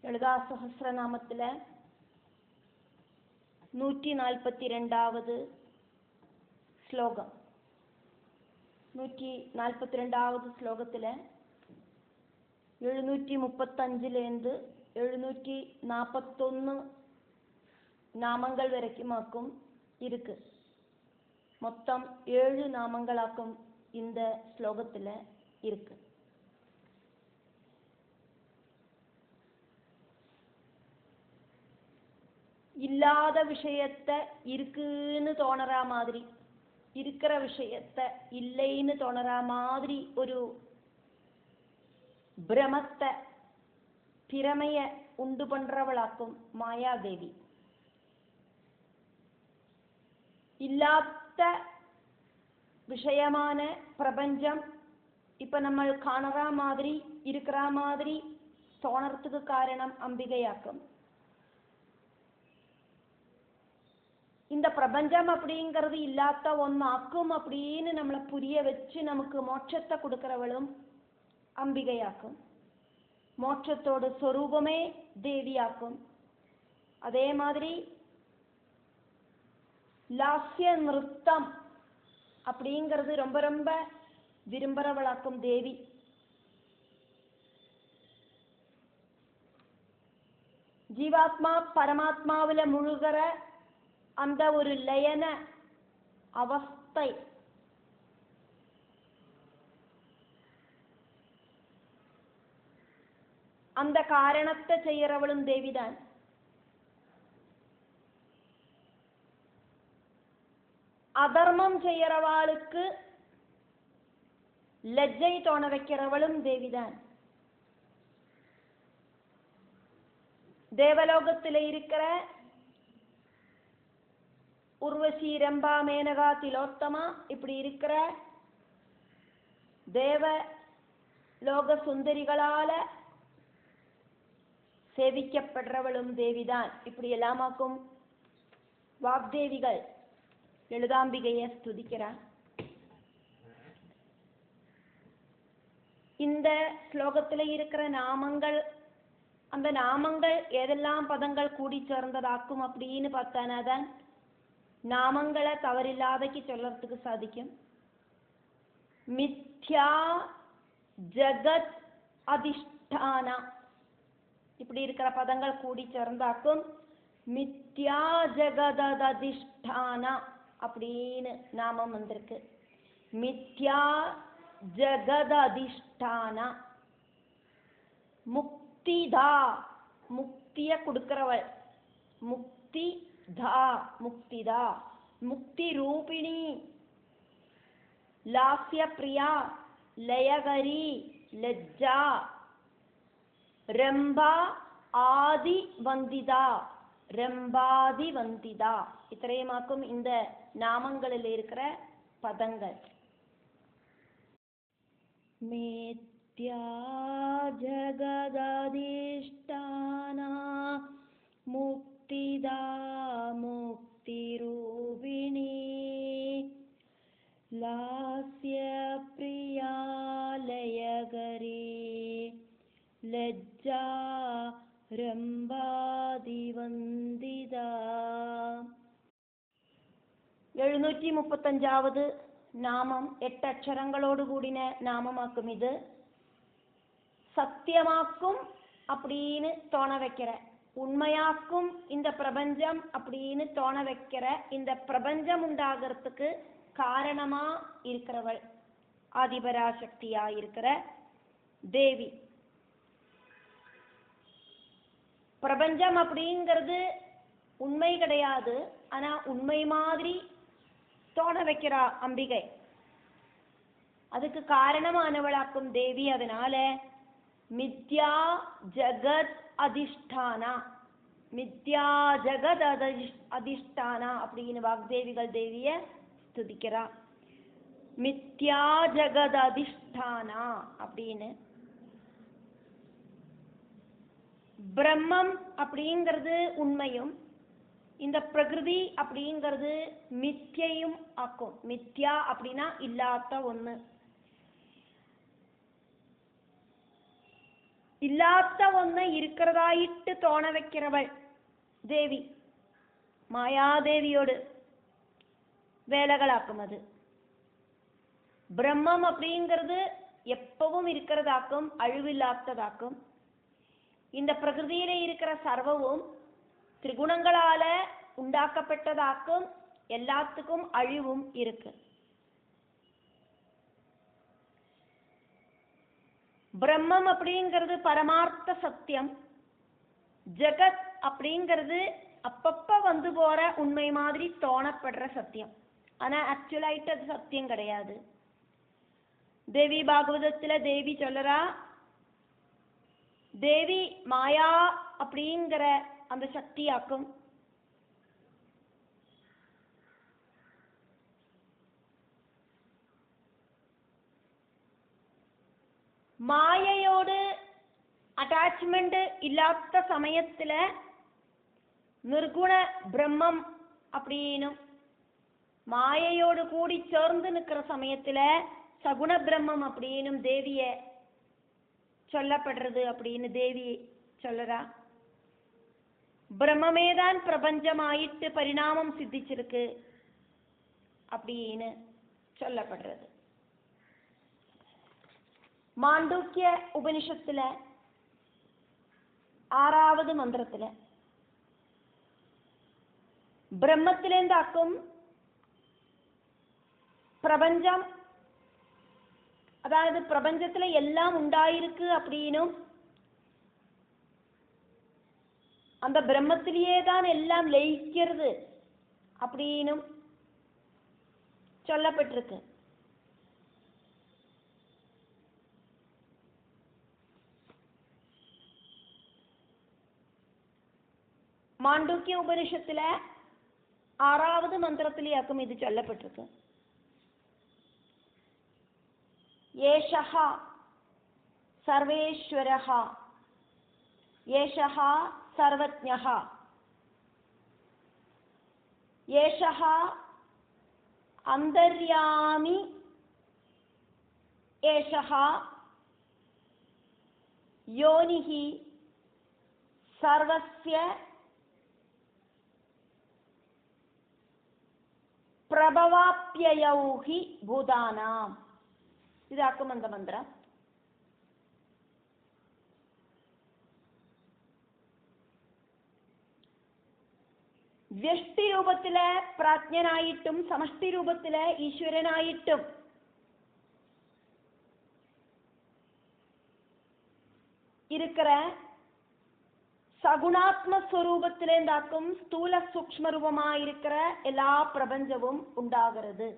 ലളിതാ സഹസ്രനാമത്തിലെ 142 ശ്ലോകം. 142 ശ്ലോകത്തിലെ 735 741 நாமங்கள் வரைக்குமாக்கும் இருக்கு. மொத்தம் 7 நாமங்களாக்கும் இந்த ஸ்லோகத்தில் இருக்கு. இல்லாத விஷயத்தை இருக்குன்னு தோணற மாதிரி, இருக்கிற விஷயத்தை இல்லைன்னு தோணற மாதிரி ஒரு பிரமத்தை திறமைய உண்டு பண்றவளாக்கும் மாயாதேவி. இல்லாத விஷயமான பிரபஞ்சம் இப்ப நம்ம காணற மாதிரி இருக்கிற மாதிரி தோணறதுக்கு காரணம் அம்பிகையாக்கும். இந்த பிரபஞ்சம் அப்படிங்கிறது இல்லாத ஒன்னாக்கும் அப்படின்னு நம்மளை புரிய வச்சு நமக்கு மோட்சத்தை கொடுக்கிறவளும் அம்பிகையாக்கும். மோட்சத்தோட சொரூபமே தேவியாக்கும். அதே மாதிரி லாஸ்ய நிருத்தம் அப்படிங்கிறது ரொம்ப ரொம்ப விரும்புறவளாக்கும் தேவி. ஜீவாத்மா பரமாத்மாவில முழுகிற அந்த ஒரு லயன அவஸ்தை அந்த காரணத்தை செய்யறவளும் தேவிதான். அதர்மம் செய்யறவாளுக்கு லஜ்ஜை தோண வைக்கிறவளும் தேவிதான். தேவலோகத்தில் இருக்கிற உர்வசி, ரம்பா, மேனகா, திலோத்தமா இப்படி இருக்கிற தேவலோக சுந்தரிகளால சேவிக்கப்படுறவளும் தேவிதான். இப்படி எல்லாமாக்கும் வாக்தேவிகள் லலிதாம்பிகையை ஸ்துதிக்கிறார். இந்த ஸ்லோகத்தில் இருக்கிற நாமங்கள், அந்த நாமங்கள் ஏதெல்லாம் பதங்கள் கூடி சேர்ந்ததாக்கும் அப்படின்னு பார்த்தானாதான் நாமங்களை தவறில்லாதக்கு சொல்லறதுக்கு சாதிக்கும். மித்யா ஜகத் அதிஷ்டானா இப்படி இருக்கிற பதங்கள் கூடி சேர்ந்தாக்கும் மித்யா ஜகத் அதிஷ்டானா அப்படின்னு நாமம் வந்திருக்கு. மித்யா ஜகத் அதிஷ்டானா. முக்திதா முக்திய கொடுக்கிறவள். முக்தி தா முக்திதா. முக்தி ரூபிணி. லாஸ்ய பிரியா, லயகரி, லஜ்ஜா, ரம்பா ஆதி வந்திதா. ரம்பாதி வந்திதா. இத்தனையுமாக்கும் இந்த நாமங்களில் இருக்கிற பதங்கள். மேத்யா ஜகதாதிஷ்டானா முக்திதா முக்தி ரூபிணி லாஸ்ய பிரியா லயகரி லஜ்ஜா ரம்பாதி வந்திதா. 735 நாமம் 8 அக்ஷரங்களோடு கூடின நாமமாக்கும். இது சத்தியமாக்கும் அப்படின்னு தோண வைக்கிற, உண்மையாக்கும் இந்த பிரபஞ்சம் அப்படின்னு தோண வைக்கிற, இந்த பிரபஞ்சம் உண்டாகிறதுக்கு காரணமா இருக்கிறவள் ஆதிபராசக்தியா இருக்கிற தேவி. பிரபஞ்சம் அப்படிங்கிறது உண்மை கிடையாது, ஆனா உண்மை மாதிரி தோண வைக்கிறா அம்பிகை. அதுக்கு காரணமானவளாக்கும் தேவி. அதனால மித்யா ஜகத் அதிஷ்டானா, மித்யா ஜகத் அதிஷ்டானா அப்படின்னு வாக்தேவிகள் தேவிய ஸ்துதிக்கிறா. மித்யா ஜகத் அதிஷ்டானா அப்படின்னு. பிரம்மம் அப்படிங்கிறது உண்மையும், இந்த பிரகிருதி அப்படிங்கிறது மித்யையும் ஆக்கும். மித்யா அப்படின்னா இல்லாத ஒண்ணு. இல்லாத ஒன்றை இருக்கிறதாயிட்டு தோண வைக்கிறவள் தேவி. மாயாதேவியோடு வேலைகளாக்கும். அது பிரம்மம் அப்படிங்கிறது எப்பவும் இருக்கிறதாக்கும், அழிவில்லாததாக்கும். இந்த பிரகிருதியில இருக்கிற சர்வமும் திரிகுணங்களால உண்டாக்கப்பட்டதாக்கும், எல்லாத்துக்கும் அழிவும் இருக்கு. பிரம்மம் அப்படிங்கிறது பரமார்த்த சத்தியம். ஜெகத் அப்படிங்கிறது அப்பப்ப வந்து போற உண்மை மாதிரி தோணப்படுற சத்தியம். ஆனா ஆக்சுவலாயிட்டு அது சத்தியம் கிடையாது. தேவி பாகவதத்துல தேவி சொல்லறா, தேவி மாயா அப்படிங்கிற அந்த சக்தியாக்கும். மாயையோடு அட்டாச்மெண்ட் இல்லாத சமயத்துல நிர்குண பிரம்மம் அப்படின்னும், மாயையோடு கூடி சேர்ந்து நிற்கிற சமயத்துல சகுண பிரம்மம் அப்படின்னும் தேவிய சொல்லப்படுறது அப்படின்னு தேவி சொல்லறா. பிரம்மமேதான் பிரபஞ்சமாயிட்டு பரிணாமம் சித்திச்சிருக்கு அப்படின்னு சொல்லப்படுறது. மாண்டூக்கிய உபனிஷத்துல 6வது மந்திரத்துல பிரம்மத்திலேந்தாக்கும் பிரபஞ்சம், அதாவது பிரபஞ்சத்துல எல்லாம் உண்டாயிருக்கு அப்படின்னும், அந்த பிரம்மத்திலேயே தான் எல்லாம் லயிக்கிறது அப்படின்னும் சொல்லப்பட்டிருக்கு. மாண்டூக்கிய உபனிஷத்துல 6வது மந்திரத்திலேயாக்கும் இது சொல்லப்பட்டிருக்கு. ஏஷஹ சர்வேஸ்வரஹ ஏஷஹ சர்வஜ்ஞஹ ஏஷஹ அந்தர்யாமி ஏஷஹ யோனிஹி சர்வஸ்ய பிரபவாப்யயௌஹி பூதானாம். இதாக்கும் அந்த மந்திரம். വ്യഷ്ടി രൂപത്തില് പ്രാജ്ഞനായിട്ടും സമഷ്ടി രൂപത്തില് ഈശ്വരനായിട്ടും இருக்கிற சகுணாத்மஸ்வரூபத்திலே இருந்தாக்கும் ஸ்தூல சூக்ஷ்ம ரூபமா இருக்கிற எல்லா பிரபஞ்சமும் உண்டாகிறது.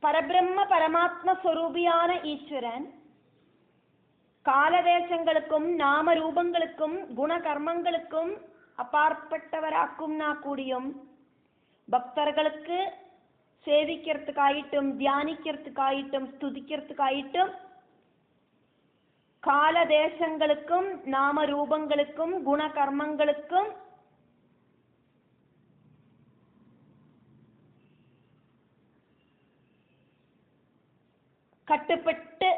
பரபிரம்ம பரமாத்ம ஸ்வரூபியான ஈஸ்வரன் காலதேசங்களுக்கும் நாம ரூபங்களுக்கும் குணகர்மங்களுக்கும் அப்பாற்பட்டவராக்கும்னா கூடியும் பக்தர்களுக்கு சேவிக்கிறதுக்காயிட்டும் தியானிக்கிறதுக்காயிட்டும் ஸ்துதிக்கிறதுக்காயிட்டும் காலதேசங்களுக்கும் நாம ரூபங்களுக்கும் குணகர்மங்களுக்கும் கட்டுப்பட்டு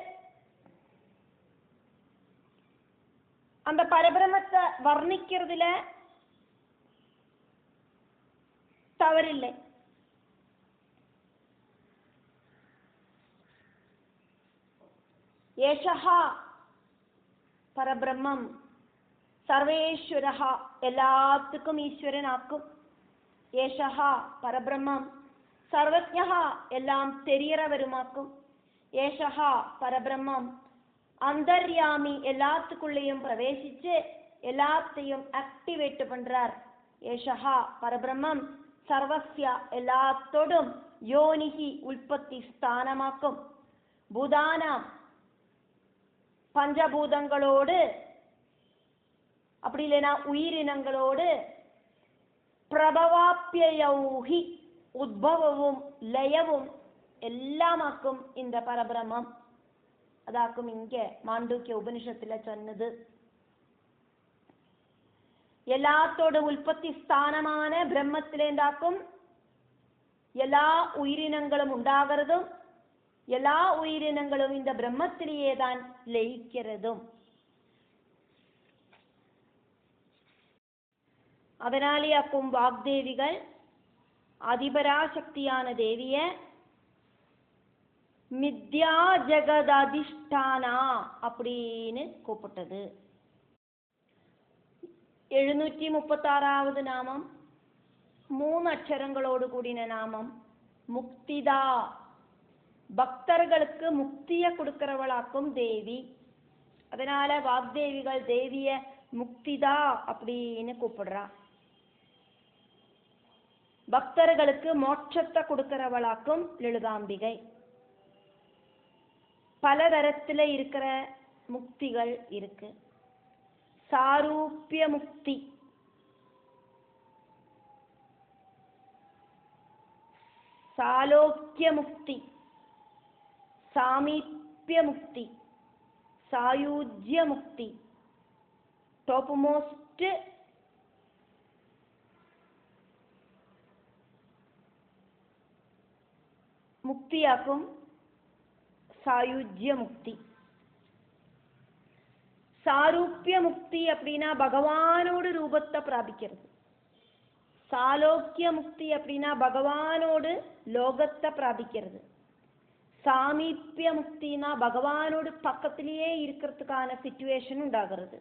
அந்த பரபிரமத்தை வர்ணிக்கிறதுல தவறில்லை. ஏஷஹா பரபிரம்மம் சர்வேஸ்வரஹா எல்லாத்துக்கும் ஈஸ்வரன் ஆக்கும். ஏஷஹா பரபிரம்மம் சர்வஜ்ஞஹா எல்லாம் தெரியறவருமாக்கும். ஏஷஹா பரபிரம்மம் அந்தர்யாமி எல்லாத்துக்குள்ளேயும் பிரவேசிச்சு எல்லாத்தையும் ஆக்டிவேட் பண்றார். ஏஷஹா பரபிரம்மம் சர்வஸ்ய எல்லாத்தோடும் யோனிகி உற்பத்தி ஸ்தானமாக்கும். பூதானாம் பஞ்சபூதங்களோடு அப்படி இல்லைனா உயிரினங்களோடு பிரபவாப்யயௌஹி உத்பவமும் லயவும் எல்லாமாக்கும் இந்த பரபிரம்மம். அதாக்கும் இங்க மாண்டூக்கிய உபனிஷத்துல சொன்னது. எல்லாத்தோட உற்பத்தி ஸ்தானமான பிரம்மத்திலேந்தாக்கும் எல்லா உயிரினங்களும் உண்டாகிறதும் எல்லா உயிரினங்களும் இந்த பிரம்மத்திலேயே தான் லயிக்கிறதும். அதனாலேயாக்கும் வாக்தேவிகள் அதிபராசக்தியான தேவிய மித்யா ஜெகததிஷ்டானா அப்படின்னு கூப்பிட்டது. 736வது நாமம் 3 அட்சரங்களோடு கூடின நாமம் முக்திதா. பக்தர்களுக்கு முக்திய கொடுக்கிறவளாக்கும் தேவி. அதனால வாக்தேவிகள் தேவிய முக்திதா அப்படின்னு கூப்பிடுறா. பக்தர்களுக்கு மோட்சத்தை கொடுக்கிறவளாக்கும் லலிதாம்பிகை. பல தரத்துல இருக்கிற முக்திகள் இருக்கு. சாரூபிய முக்தி, சாலோக்கிய முக்தி, சாமீப்ய முக்தி, சாயுஜ்ய முக்தி. டாப் மோஸ்ட் முக்தியாக்கும் சாயுஜ்ய முக்தி. சாரூபிய முக்தி அப்படின்னா பகவானோடு ரூபத்தை பிராபிக்கிறது. சாலோக்கிய முக்தி அப்படின்னா பகவானோடு லோகத்தை பிராபிக்கிறது. சாமீப்ய முக்தினா பகவானோடு பக்கத்திலேயே இருக்கிறதுக்கான சிச்சுவேஷன் உண்டாகிறது.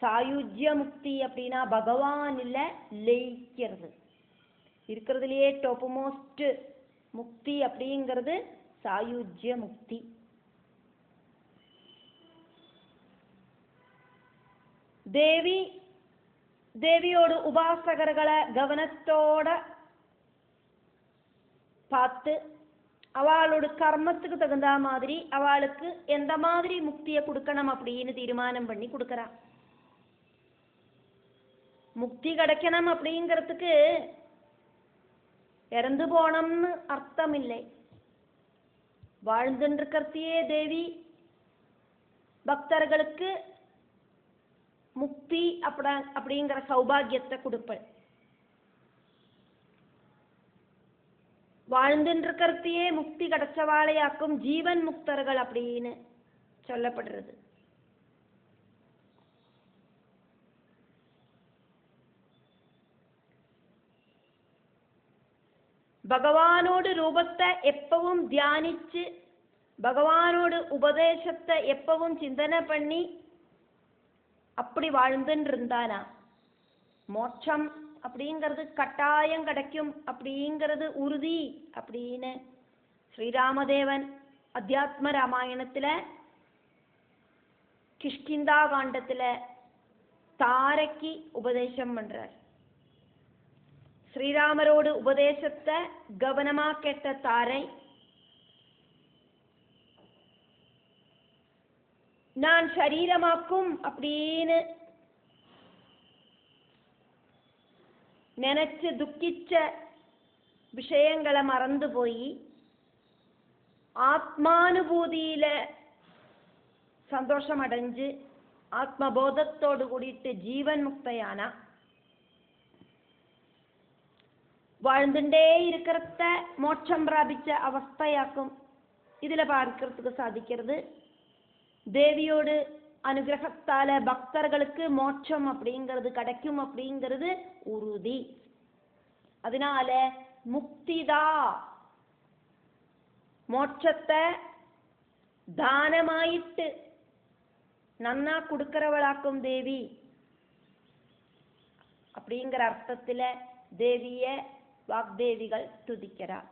சாயுஜ்ய முக்தி அப்படின்னா பகவானில் லயிக்கிறது. இருக்கிறதுலேயே டாப் மோஸ்ட் முக்தி அப்படிங்கிறது சாயுஜ்ய முக்தி. தேவியோட உபாசகர்களை கவனத்தோட பார்த்து அவளோட கர்மத்துக்கு தகுந்த மாதிரி அவளுக்கு எந்த மாதிரி முக்தியை கொடுக்கணும் அப்படின்னு தீர்மானம் பண்ணி கொடுக்கறா. முக்தி கிடைக்கணும் அப்படிங்கிறதுக்கு இறந்து போனோம்னு அர்த்தம் இல்லை. வாழ்ந்துருக்கிறதையே தேவி பக்தர்களுக்கு முக்தி அப்படிங்கிற சௌபாகியத்தை கொடுப்பள். வாழ்ந்துருக்கிறதையே முக்தி கிடைச்சவாளையாக்கும் ஜீவன் முக்தர்கள் அப்படின்னு சொல்லப்படுறது. பகவானோடு ரூபத்தை எப்பவும் தியானிச்சு பகவானோடு உபதேசத்தை எப்பவும் சிந்தனை பண்ணி அப்படி வாழ்ந்துன்னு இருந்தானா மோட்சம் அப்படிங்கிறது கட்டாயம் கிடைக்கும் அப்படிங்கிறது உறுதி அப்படின்னு ஸ்ரீராமதேவன் அத்தியாத்ம ராமாயணத்துல கிஷ்கிந்தா காண்டத்துல தாரைக்கு உபதேசம் பண்றார். ஸ்ரீராமரோடு உபதேசத்தை கவனமா கேட்ட தாரை நான் சரீரமாக்கும் அப்படின்னு நினைச்சு துக்கிச்ச விஷயங்களை மறந்து போய் ஆத்மானுபூதியில சந்தோஷம் அடைஞ்சு ஆத்மபோதத்தோடு கூடிட்டு ஜீவன் முக்தையானா வாழ்ந்துட்டே இருக்கிறத மோட்சம் பிராபிச்ச அவஸ்தையாக்கும். இதுல பார்க்கிறதுக்கு சாதிக்கிறது தேவியோடு அனுகிரகத்தால பக்தர்களுக்கு மோட்சம் அப்படிங்கிறது கிடைக்கும் அப்படிங்கிறது உறுதி. அதனால முக்திதா மோட்சத்தை தானமாயிட்டு நன்னா கொடுக்கிறவளாக்கும் தேவி அப்படிங்கிற அர்த்தத்துல தேவிய வாக்தேவிகள் துதிக்கிறார்.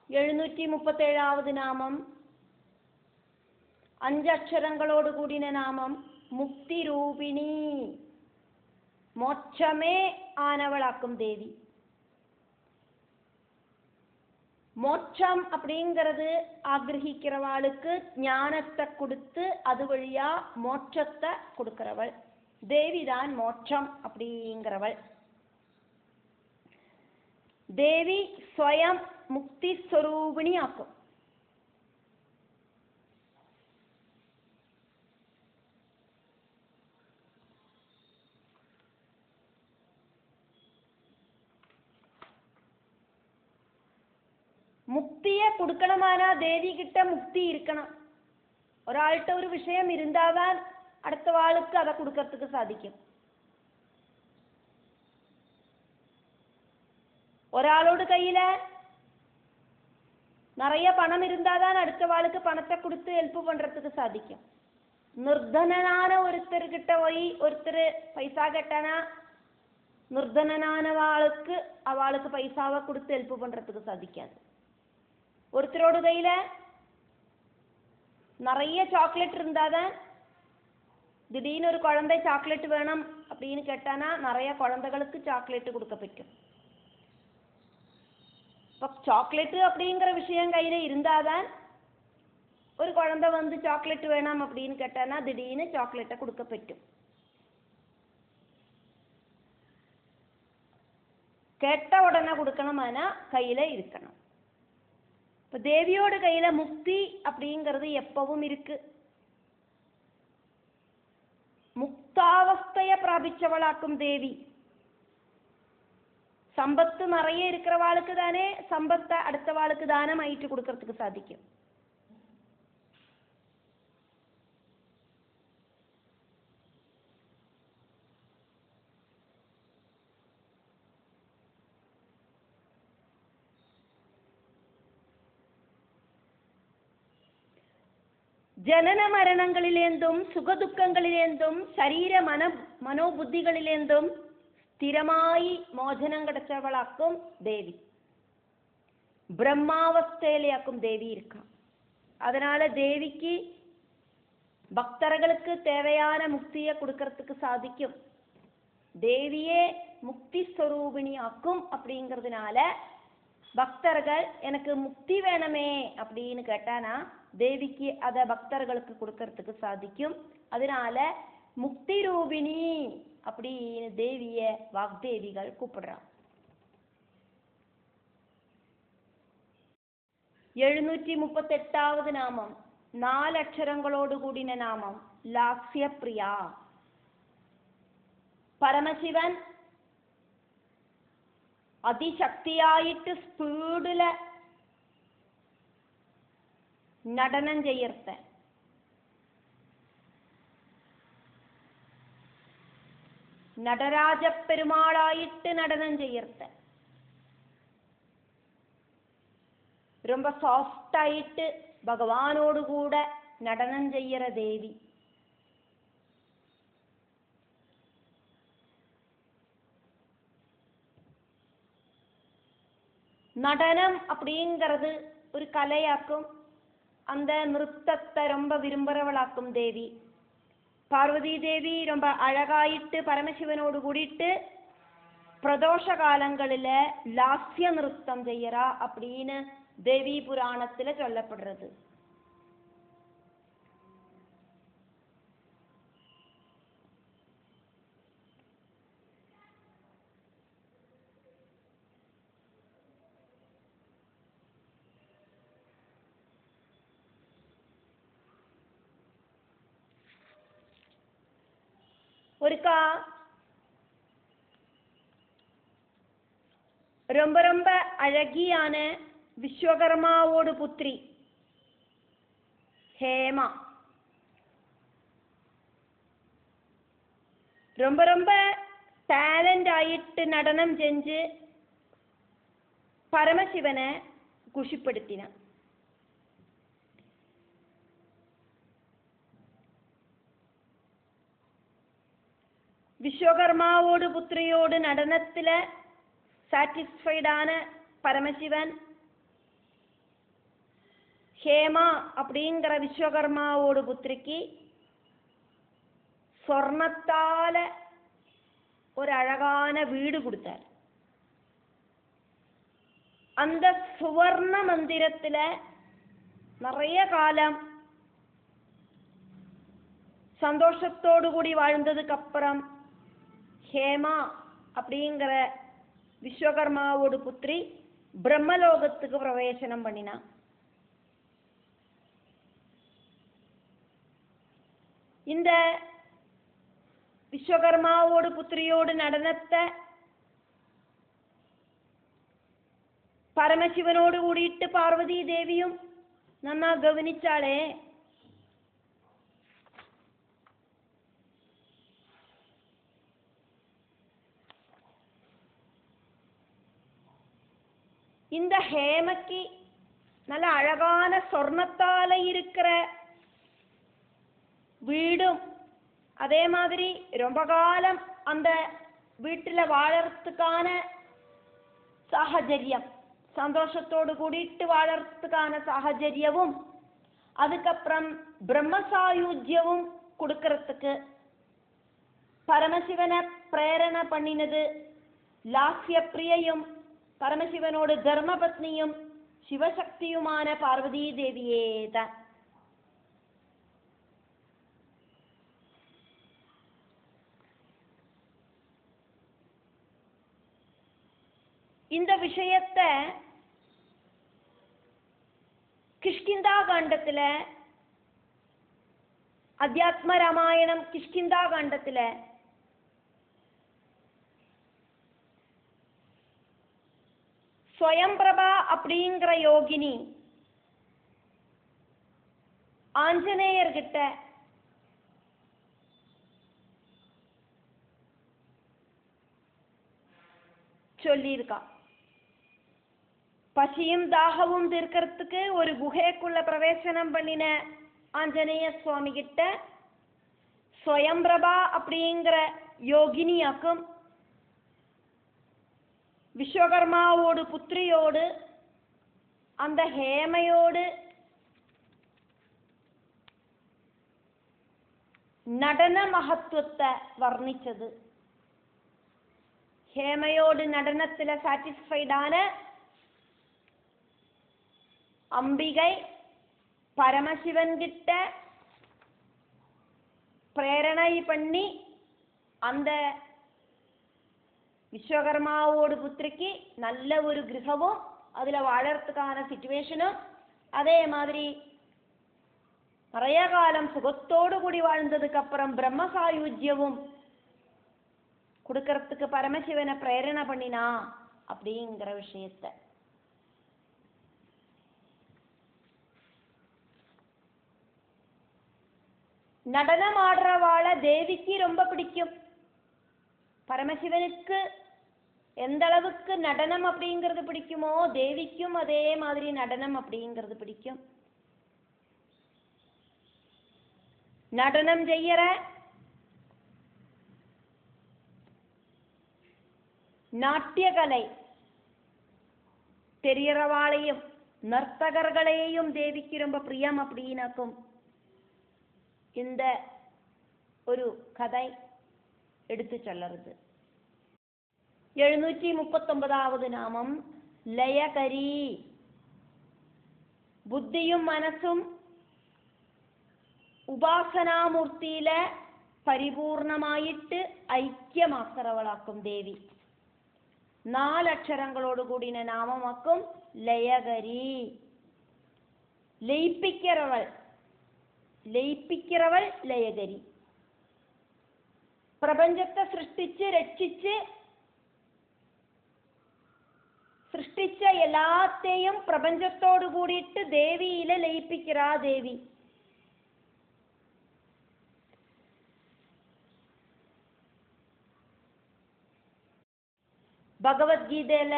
737வது நாமம் 5 அக்ஷரங்களோடு கூடின நாமம் முக்தி ரூபிணி. மோட்சமே ஆனவளாக்கும் தேவி. மோட்சம் அப்படிங்கிறது ஆகிரகிக்கிறவாளுக்கு ஞானத்தை கொடுத்து அது வழியா மோட்சத்தை கொடுக்கிறவள் தேவிதான் மோட்சம் அப்படிங்கிறவள். தேவி ஸ்வயம் முக்தி ஸ்வரூபிணி ஆக்கும். முக்தியை கொடுக்கணுமானா தேவி கிட்ட முக்தி இருக்கணும். ஒராள்கிட்ட ஒரு விஷயம் இருந்தாதான் அடுத்த ஆளுக்கு அதை கொடுக்கறதுக்கு சாதிக்கும். ஒராளோட கையில நிறைய பணம் இருந்தாதான் அடுத்த ஆளுக்கு பணத்தை கொடுத்து ஹெல்ப் பண்றதுக்கு சாதிக்கும். നിർധനനാன ഒരുത്തർക്കിட்ட പോയി ഒരുത്തർ പൈസ കെട്ടാനാ നിർധനനാன ആൾക്ക് അവൾക്ക് പൈസാവ കൊടുത്ത് ഹെൽപ്പ് പண்றதுக்கு சாதிக்காது. ஒருத்தரோட கையில நிறைய சாக்லேட் இருந்தாதான் திடீர்னு ஒரு குழந்தை சாக்லேட் வேணும் அப்படின்னு கேட்டானா நிறைய குழந்தைகளுக்கு சாக்லேட் கொடுக்க பറ്റുம். சாக்லேட் அப்படிங்கிற விஷயம் கையில இருந்தாதான் ஒரு குழந்தை வந்து சாக்லேட் வேணாம் அப்படின்னு கேட்டானா திடீர்னு சாக்லேட்டை கொடுக்க பറ്റുம். கேட்ட உடனே கொடுக்கணுமானா கையில இருக்கணும். இப்போ தேவியோட கையில முக்தி அப்படிங்கிறது எப்பவும் இருக்கு. முக்தாவஸ்தைய பிராபிச்சவளாக்கும் தேவி. சம்பத்து நிறைய இருக்கிறவாளுக்கு தானே சம்பத்தை அடுத்தவாளுக்கு தானம் ஆயிட்டு கொடுக்கறதுக்கு சாதிக்கும். ജനന മരണങ്ങളിലേന്തും സുഖദുഃഖങ്ങളിലേന്തും ശരീര മനോബുദ്ധികളിലേന്തും സ്ഥിരമായി മോചനം കിടച്ചവളാക്കും ദേവി. பிரம்மாவஸ்தையிலேயாக்கும் தேவி இருக்கா. அதனால தேவிக்கு பக்தர்களுக்கு தேவையான முக்தியை கொடுக்கறதுக்கு சாதிக்கும். தேவியே முக்தி ஸ்வரூபிணி ஆக்கும். அப்படிங்கிறதுனால பக்தர்கள் எனக்கு முக்தி வேணுமே அப்படின்னு கேட்டானா தேவிக்கு அதை பக்தர்களுக்கு கொடுக்கறதுக்கு சாதிக்கும். அதனால முக்தி ரூபிணி அப்படின்னு தேவிய வாக்தேவிகள் கூப்பிடுறான். 738வது நாமம் 4 அக்ஷரங்களோடு கூடின நாமம் லாஸ்யப்ரியா. പരമശിവൻ അതിശക്തിയായിട്ട് സ്പീഡില് നടനം ചെയ്യർത്ത. നടരാജ പെരുമാളായിട്ട് നടനം ചെയ്യർത്ത. ரொம்ப சாஃப்டாயிட்டு பகவானோடு கூட நடனம் செய்யற தேவி. நடனம் அப்படிங்கிறது ஒரு கலையாக்கும். அந்த நிறுத்தத்தை ரொம்ப விரும்புறவளாக்கும் தேவி. பார்வதி தேவி ரொம்ப அழகாயிட்டு பரமசிவனோடு கூடிட்டு பிரதோஷ காலங்களில லாஸ்ய நிறுத்தம் செய்யறா அப்படின்னு தேவி புராணத்துல சொல்லப்படுறது. ஒருக்கா ரொம்ப ரொம்ப அழகியான விஸ்வகர்மாவோட புத்திரி ஹேமா ரொம்ப ரொம்ப டேலண்ட் ஆயிட்டு நடனம் செஞ்சு பரமசிவனை குஷிப்படுத்தினான். விஸ்வகர்மாவோட புத்திரியோடு நடனத்துல சாட்டிஸ்ஃபைடான பரமசிவன் ஹேமா அப்படிங்கிற விஸ்வகர்மாவோட புத்திரிக்கு சொர்ணத்தால ஒரு அழகான வீடு கொடுத்தார். அந்த சுவர்ண மந்திரத்துல நிறைய காலம் சந்தோஷத்தோடு கூடி வாழ்ந்ததுக்கு அப்புறம் ஹேமா அப்படிங்கிற விஸ்வகர்மாவோட புத்திரி பிரம்மலோகத்துக்கு பிரவேசனம் பண்ணினா. இந்த விஸ்வகர்மாவோட புத்திரியோடு நடனத்தை പരമശിവനോട് കൂടിയിട്ട് പാർവതി ദേവിയും നന്നാ ഗവനിച്ചാളേ. இந்த ஹேமக்கு நல்ல அழகான சொர்ணத்தால இருக்கிற வீடும், அதே மாதிரி ரொம்ப காலம் அந்த வீட்டில் வாழறதுக்கான சாஹச்சரியம், சந்தோஷத்தோடு கூடிட்டு வாழறதுக்கான சாஹச்சரியமும், அதுக்கப்புறம் பிரம்மசாயுஜ்யமும் கொடுக்கறதுக்கு பரமசிவனை பிரேரணை பண்ணினது லாஸ்ய பிரியையும் பரமசிவனோடு தர்மபத்னியும் சிவசக்தியுமான பார்வதி தேவியே தான். இந்த விஷயத்தை கிஷ்கிந்தா காண்டத்துல, அத்தியாத்ம ராமாயணம் கிஷ்கிந்தா காண்டத்துல ஸ்வயம்பிரபா அப்படிங்கிற யோகினி ஆஞ்சநேயர்கிட்ட சொல்லியிருக்கா, பசியும் தாகவும் தீர்க்கறதுக்கு ஒரு குகைக்குள்ள பிரவேசனம் பண்ணின ஆஞ்சநேய சுவாமி கிட்ட ஸ்வயம்பிரபா அப்படிங்கிற யோகினியாக்கும் விஸ்வகர்மாவோடு புத்திரியோடு அந்த ஹேமையோடு நடன மகத்துவத்தை வர்ணிச்சது. ஹேமையோடு நடனத்துல சாட்டிஸ்ஃபைடான அம்பிகை பரமசிவன் கிட்ட பிரேரணை பண்ணி அந்த விஸ்வகர்மாவோடு புத்திரிக்கு நல்ல ஒரு கிரகமும் அதுல வாழறதுக்கான சிச்சுவேஷனும், அதே மாதிரி நிறைய காலம் சுகத்தோடு கூடி வாழ்ந்ததுக்கு அப்புறம் பிரம்மசாயுஜ்யமும் கொடுக்கறதுக்கு பரமசிவனை பிரேரணை பண்ணினா அப்படிங்கிற விஷயத்த நடனம் ஆடுறவாளை தேவிக்கு ரொம்ப பிடிக்கும். பரமசிவனுக்கு எந்த அளவுக்கு நடனம் அப்படிங்கிறது பிடிக்குமோ தேவிக்கும் அதே மாதிரி நடனம் அப்படிங்கிறது பிடிக்கும். நடனம் செய்யற நாட்டியகலை தெரியறவாளையும் நர்த்தகர்களையும் தேவிக்கு ரொம்ப பிரியம் அப்படின்னாக்கும் இந்த ஒரு கதை எடுத்து சொல்லுறது. 739வது நாமம் லயகரி. புத்தியும் மனசும் உபாசனாமூர்த்தியில பரிபூர்ணமாயிட்டு ஐக்கியமாக்கிறவளாக்கும் தேவி. 4 அக்ஷரங்களோடு கூடின நாமமாக்கும் லயகரி. லயிப்பிக்கிறவள், லயிப்பிக்கிறவள் லயகரி. பிரபஞ்சத்தை சிருஷ்டிச்சு ரட்சிச்சு சிருஷ்டிச்ச எல்லாத்தையும் பிரபஞ்சத்தோடு கூடிட்டு தேவியில லயிப்பிக்கிறா தேவி. பகவத்கீதையில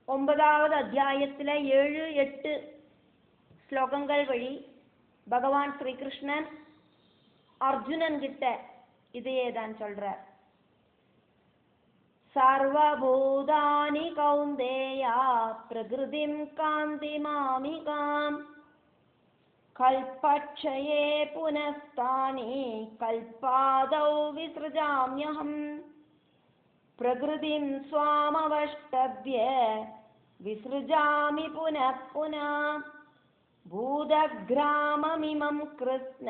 9வது அத்தியாயத்துல 7-8 ஸ்லோகங்கள் வழி பகவான் ஸ்ரீகிருஷ்ணன் அர்ஜுனன் கிட்ட இதையே தான் சொல்றார். சர்வபூதானி கௌந்தேயா பிரகிருதிம் காந்திமாமிகாம் கல்பக்ஷயே புனஸ்தானி கல்பாதௌ விஸ்ருஜாம்யஹம் பிரகிருதிம் ஸ்வாமவஷ்டவ்ய விஸ்ருஜாமி புனః புனः பூதக்ராமமிமம் கிருஷ்ண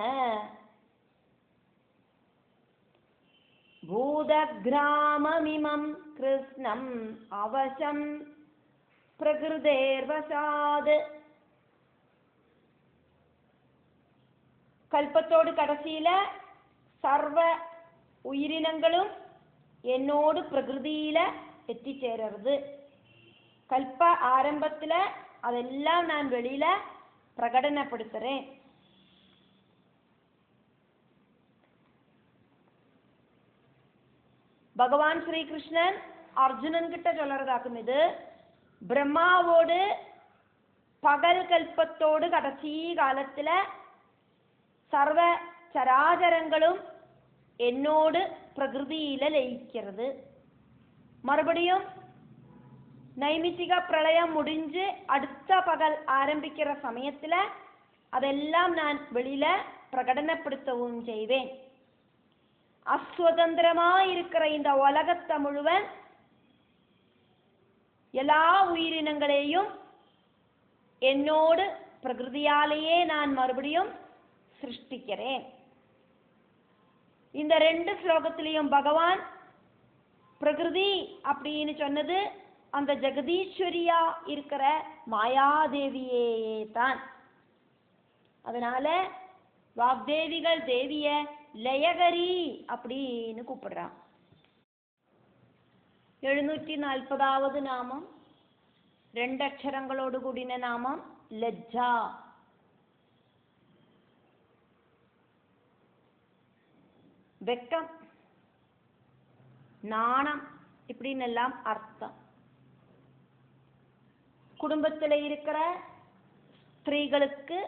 பூதக்ராமமிமம் கிருஷ்ணம் அவசம் பிரகிருதேர்வசாத். கல்பத்தோடு கடைசியில சர்வ உயிரினங்களும் என்னோடு பிரகிருதியில எத்தி சேரறது. கல்ப ஆரம்பத்தில் அதெல்லாம் நான் வெளியில பிரகடனப்படுத்துறேன். பகவான் ஸ்ரீகிருஷ்ணன் அர்ஜுனன் கிட்ட சொல்றதாக்கும், இது பிரம்மாவோடு பகல் கல்பத்தோடு கடைசி காலத்துல சர்வ சராச்சரங்களும் என்னோடு பிரகிருதியில லயிக்கிறது. மறுபடியும் நைமித்திக பிரளயம் முடிஞ்சு அடுத்த பகல் ஆரம்பிக்கிற சமயத்துல அதெல்லாம் நான் வெளியில பிரகடனப்படுத்தவும் செய்வேன். அஸ்வதந்திரமா இருக்கிற இந்த உலகத்தை முழுவன் எல்லா உயிரினங்களையும் என்னோடு பிரகிருதியாலேயே நான் மறுபடியும் சிருஷ்டிக்கிறேன். இந்த 2 ஸ்லோகத்திலையும் பகவான் பிரகிருதி அப்படின்னு சொன்னது அந்த ஜெகதீஸ்வரியா இருக்கிற மாயாதேவியே தான். அதனால வாக்தேவிகள் தேவிய லயகரி அப்படின்னு கூப்பிடுறான். 740வது நாமம் 2 அக்ஷரங்களோடு கூடின நாமம் லஜ்ஜா. வெக்கம், நாணம் இப்படின்னு எல்லாம் அர்த்தம். குடும்பத்தில் இருக்கிற ஸ்திரீகளுக்கு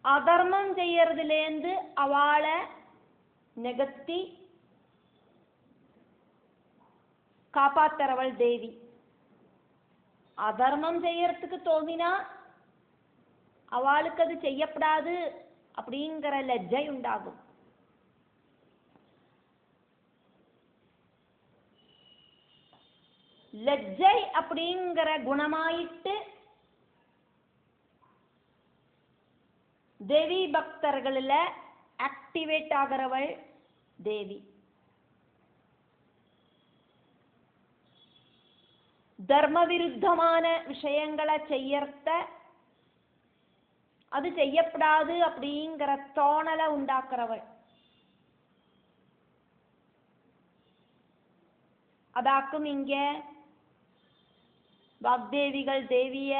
அதர்மம் செய்யறதுலேருந்து அவளை நெகத்தி காப்பாத்துறவள் தேவி. அதர்மம் செய்யறதுக்கு தோணினா அவளுக்கு அது செய்யப்படாது அப்படிங்கிற லஜ்ஜை உண்டாகும். லஜ்ஜை அப்படிங்கிற குணமாயிட்டு தேவி பக்தர்கள ஆக்டிவேட் ஆகிறவள் தேவி. தர்ம விருத்தமான விஷயங்களை செய்யறத அது செய்யப்படாது அப்படிங்கிற தோணலை உண்டாக்குறவள். அதாக்கும் இங்க வாக்தேவிகள் தேவிய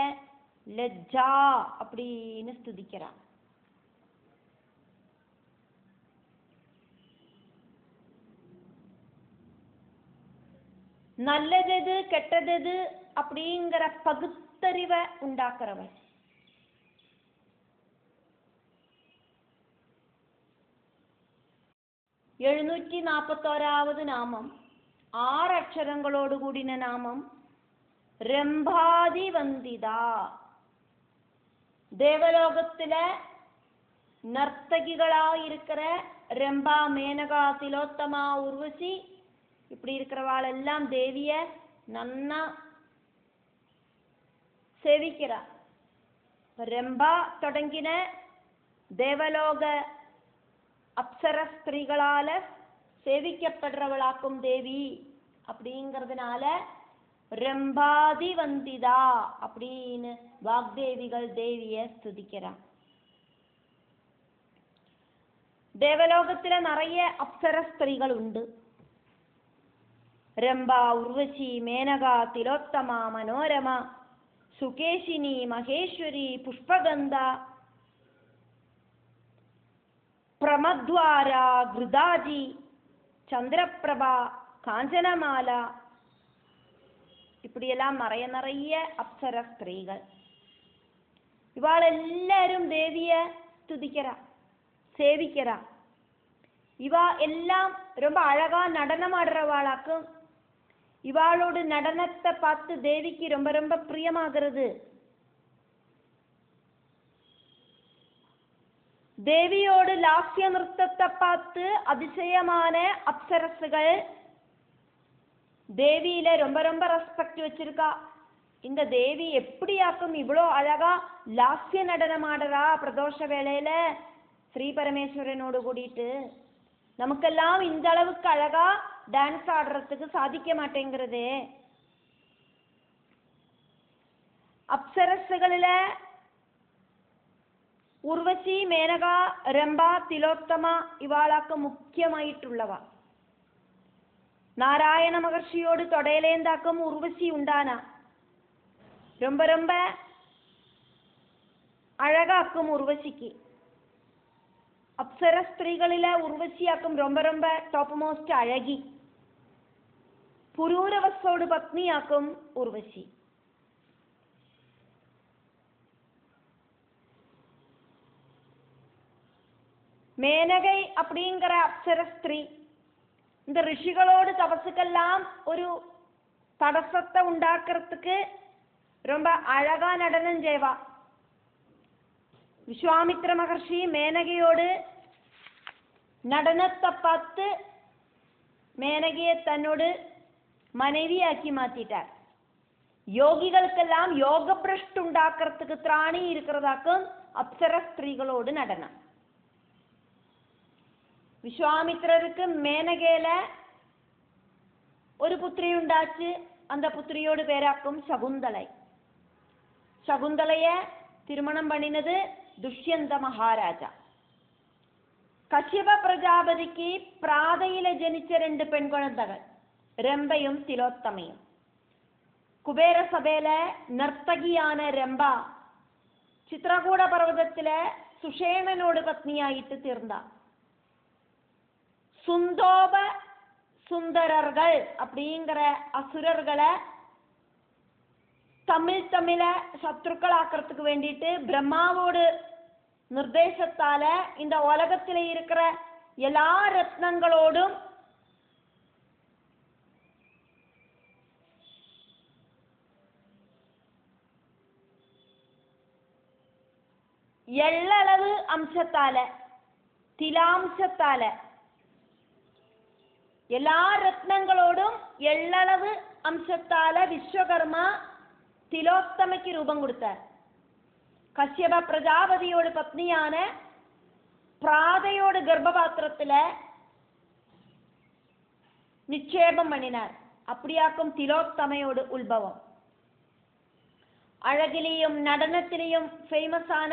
லஜ்ஜா அப்படின்னு ஸ்துதிக்கிறான். நல்லது கெட்டது அப்படிங்கிற பகுத்தறிவை உண்டாக்குறவள். எழுநூற்றி 41வது நாமம் 6 அக்ஷரங்களோடு கூடின நாமம் ரம்பாதி வந்திதா. தேவலோகத்துல நர்த்தகிகளா இருக்கிற ரம்பா, மேனகா, திலோத்தமா, உர்வசி இப்படி இருக்கிறவாள் எல்லாம் தேவிய நன்னா சேவிக்கிறா. ரம்பா தொடங்கின தேவலோக அப்சர ஸ்திரீகளால சேவிக்கப்படுறவளாக்கும் தேவி அப்படிங்கிறதுனால ரம்பாதி வந்திதா அப்படின்னு வாக்தேவிகள் தேவிய ஸ்துதிக்கிறான். தேவலோகத்துல நிறைய அப்சர ஸ்திரீகள் உண்டு. ரம்பா, உர்வசி, மேனகா, திலோத்தமா, மனோரமா, சுகேஷினி, மகேஸ்வரி, புஷ்பகந்தா, பிரமத்வாரா, கிருதாஜி, சந்திரபிரபா, காஞ்சனமாலா இப்படியெல்லாம் நிறைய அப்சர ஸ்திரீகள். இவாள் எல்லாரும் தேவிய துதிக்கிறா, சேவிக்கிறா. இவா எல்லாம் ரொம்ப அழகா நடனம் ஆடுறவாளாக்கும். இவாளோட நடனத்தை பார்த்து தேவிக்கு ரொம்ப ரொம்ப பிரியமாகிறது. தேவியோடு லாஸ்ய நிறுத்தத்தை பார்த்து அதிசயமான அப்சரசுகள் தேவியில ரொம்ப ரொம்ப ரெஸ்பெக்ட் வச்சிருக்கா. இந்த தேவி எப்படியாக்கும் இவ்வளோ அழகா லாஸ்ய நடனம் ஆடுறா பிரதோஷ வேளையில ஸ்ரீ பரமேஸ்வரனோடு கூடிட்டு. நமக்கெல்லாம் இந்த அளவுக்கு அழகா டான்ஸ் ஆடுறதுக்கு சாதிக்க மாட்டேங்கிறதே. அப்சரசுகளில உர்வசி, மேனகா, ரம்பா, திலோத்தமா இவாளாக்கு முக்கியமாയിട്ടുള്ളவ. நாராயண மகர்ஷியோடு தொடையிலேந்தாக்கும் உர்வசி உண்டானா. ரொம்ப ரொம்ப அழகாக்கும் உர்வசிக்கு. அப்சர ஸ்திரீகளில உர்வசியாக்கும் ரொம்ப ரொம்ப டாப் மோஸ்ட் அழகி. புரூரவஸோடு பத்னியாக்கும் உர்வசி. மேனகை அப்படிங்கிற அப்சர ஸ்திரீ இந்த ரிஷிகளோடு தபசுக்கெல்லாம் ஒரு தடசத்தை உண்டாக்குறதுக்கு ரொம்ப அழகா நடனம் செய்வா. விஸ்வாமித்ர மகர்ஷி மேனகையோடு நடனத்தை பார்த்து மேனகையை தன்னோடு மனைவியாக்கி மாத்திட்டார். யோகிகளுக்கெல்லாம் யோக பிரஷ்டு உண்டாக்குறதுக்கு திராணி இருக்கிறதாக்கும் அப்சர ஸ்திரீகளோடு நடனம். விஸ்வாமித்திரருக்கு மேனகேல ஒரு புத்திரி உண்டாச்சு. அந்த புத்திரியோடு பேராக்கும் சகுந்தலை. சகுந்தலைய திருமணம் பண்ணினது துஷ்யந்த மகாராஜா. கஷ்யப பிரஜாபதிக்கு பிராதையில ஜனிச்ச 2 பெண் குழந்தைகள், ரெம்பையும் திலோத்தமையும். குபேர சபையில நர்த்தகியான ரெம்பா சித்திரகூட பர்வதத்துல சுஷேணனோடு பத்னியாயிட்டு தீர்ந்தா. சுந்தோப சுந்தரர்கள் அப்படிங்கிற அசுரர்களை தமிழ சத்ருக்களாக்கிறதுக்கு வேண்டிட்டு பிரம்மாவோடு நிர்தேசத்தால இந்த உலகத்தில் இருக்கிற எல்லா ரத்னங்களோடும் எள்ளளவு அம்சத்தால திலாம்சத்தால எல்லா ரத்னங்களோடும் எள்ளளவு அம்சத்தால விஸ்வகர்மா திலோத்தமைக்கு ரூபம் கொடுத்தார். கஷ்யப பிரஜாபதியோட பத்னியான பிராதையோட கர்ப்பபாத்திரத்துல நிச்சேபம் பண்ணினார். அப்படியாக்கும் திலோத்தமையோடு உல்பவம். அழகிலையும் நடனத்திலையும் ஃபேமஸான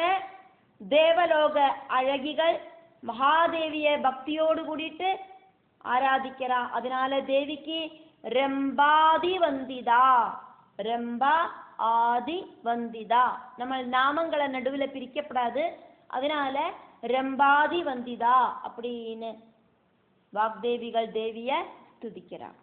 தேவலோக அழகிகள் மகாதேவிய பக்தியோடு கூடிட்டு ஆராதிக்கிறா. அதனால தேவிக்கு ரெம்பாதி வந்திதா, ரெம்பா ஆதி வந்திதா. நம்ம நாமங்களை நடுவில் பிரிக்கப்படாது. அதனால ரெம்பாதி வந்திதா அப்படின்னு வாக்தேவிகள் தேவிய துதிக்கிறார்.